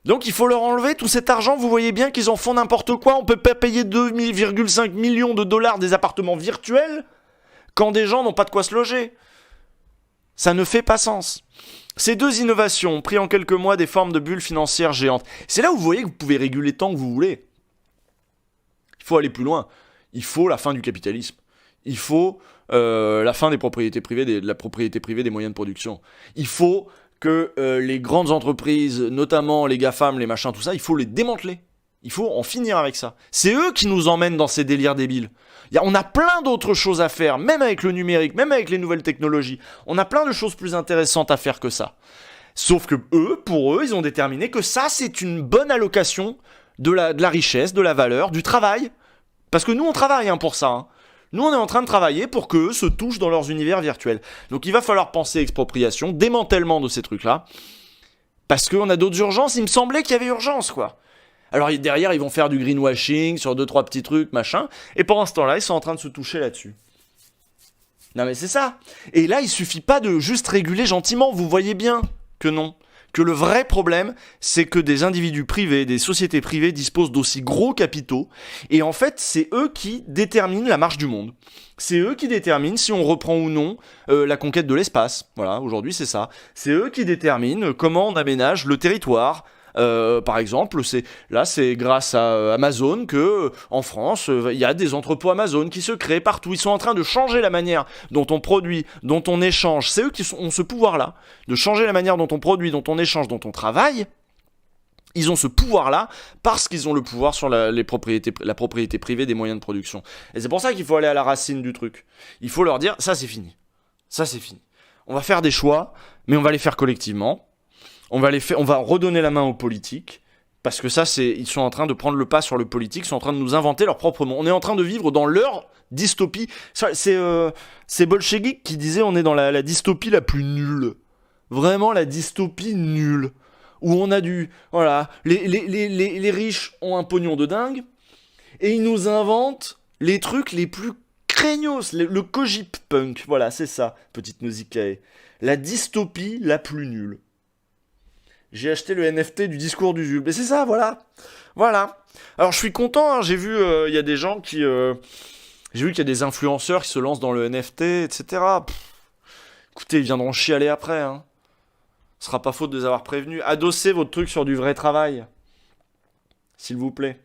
Donc il faut leur enlever tout cet argent, vous voyez bien qu'ils en font n'importe quoi, on peut pas payer 2,5 millions de dollars des appartements virtuels quand des gens n'ont pas de quoi se loger. Ça ne fait pas sens. Ces deux innovations ont pris en quelques mois des formes de bulles financières géantes. C'est là où vous voyez que vous pouvez réguler tant que vous voulez. Il faut aller plus loin. Il faut la fin du capitalisme. Il faut la fin des propriétés privées, de la propriété privée des moyens de production. Il faut que les grandes entreprises, notamment les GAFAM, les machins, tout ça, il faut les démanteler. Il faut en finir avec ça. C'est eux qui nous emmènent dans ces délires débiles. On a plein d'autres choses à faire, même avec le numérique, même avec les nouvelles technologies. On a plein de choses plus intéressantes à faire que ça. Sauf que pour eux, ils ont déterminé que ça, c'est une bonne allocation de la richesse, de la valeur, du travail. Parce que nous, on travaille pour ça. Hein. Nous, on est en train de travailler pour qu'eux se touchent dans leurs univers virtuels. Donc il va falloir penser expropriation, démantèlement de ces trucs-là. Parce qu'on a d'autres urgences. Il me semblait qu'il y avait urgence, quoi. Alors derrière, ils vont faire du greenwashing sur 2-3 petits trucs, machin. Et pendant ce temps-là, ils sont en train de se toucher là-dessus. Non mais c'est ça. Et là, il suffit pas de juste réguler gentiment. Vous voyez bien que non. Que le vrai problème, c'est que des individus privés, des sociétés privées disposent d'aussi gros capitaux. Et en fait, c'est eux qui déterminent la marche du monde. C'est eux qui déterminent si on reprend ou non la conquête de l'espace. Voilà, aujourd'hui c'est ça. C'est eux qui déterminent comment on aménage le territoire. Par exemple, c'est grâce à Amazon que en France, il y a des entrepôts Amazon qui se créent partout. Ils sont en train de changer la manière dont on produit, dont on échange. C'est eux qui ont ce pouvoir-là, de changer la manière dont on produit, dont on échange, dont on travaille. Ils ont ce pouvoir-là parce qu'ils ont le pouvoir sur la propriété privée des moyens de production. Et c'est pour ça qu'il faut aller à la racine du truc. Il faut leur dire, ça c'est fini. Ça c'est fini. On va faire des choix, mais on va les faire collectivement. On va redonner la main aux politiques, parce que ils sont en train de prendre le pas sur le politique, ils sont en train de nous inventer leur propre monde. On est en train de vivre dans leur dystopie. C'est Bolchevique qui disait on est dans la dystopie la plus nulle. Vraiment la dystopie nulle. Où on a les riches ont un pognon de dingue, et ils nous inventent les trucs les plus craignos, le cogip punk. Voilà, c'est ça, petite Nausicaa. La dystopie la plus nulle. J'ai acheté le NFT du discours du Jules. Mais c'est ça, voilà. Voilà. Alors, je suis content. Hein, j'ai vu, il y a des gens qui... j'ai vu qu'il y a des influenceurs qui se lancent dans le NFT, etc. Écoutez, ils viendront chialer après. Hein. Ce sera pas faute de les avoir prévenus. Adossez votre truc sur du vrai travail. S'il vous plaît.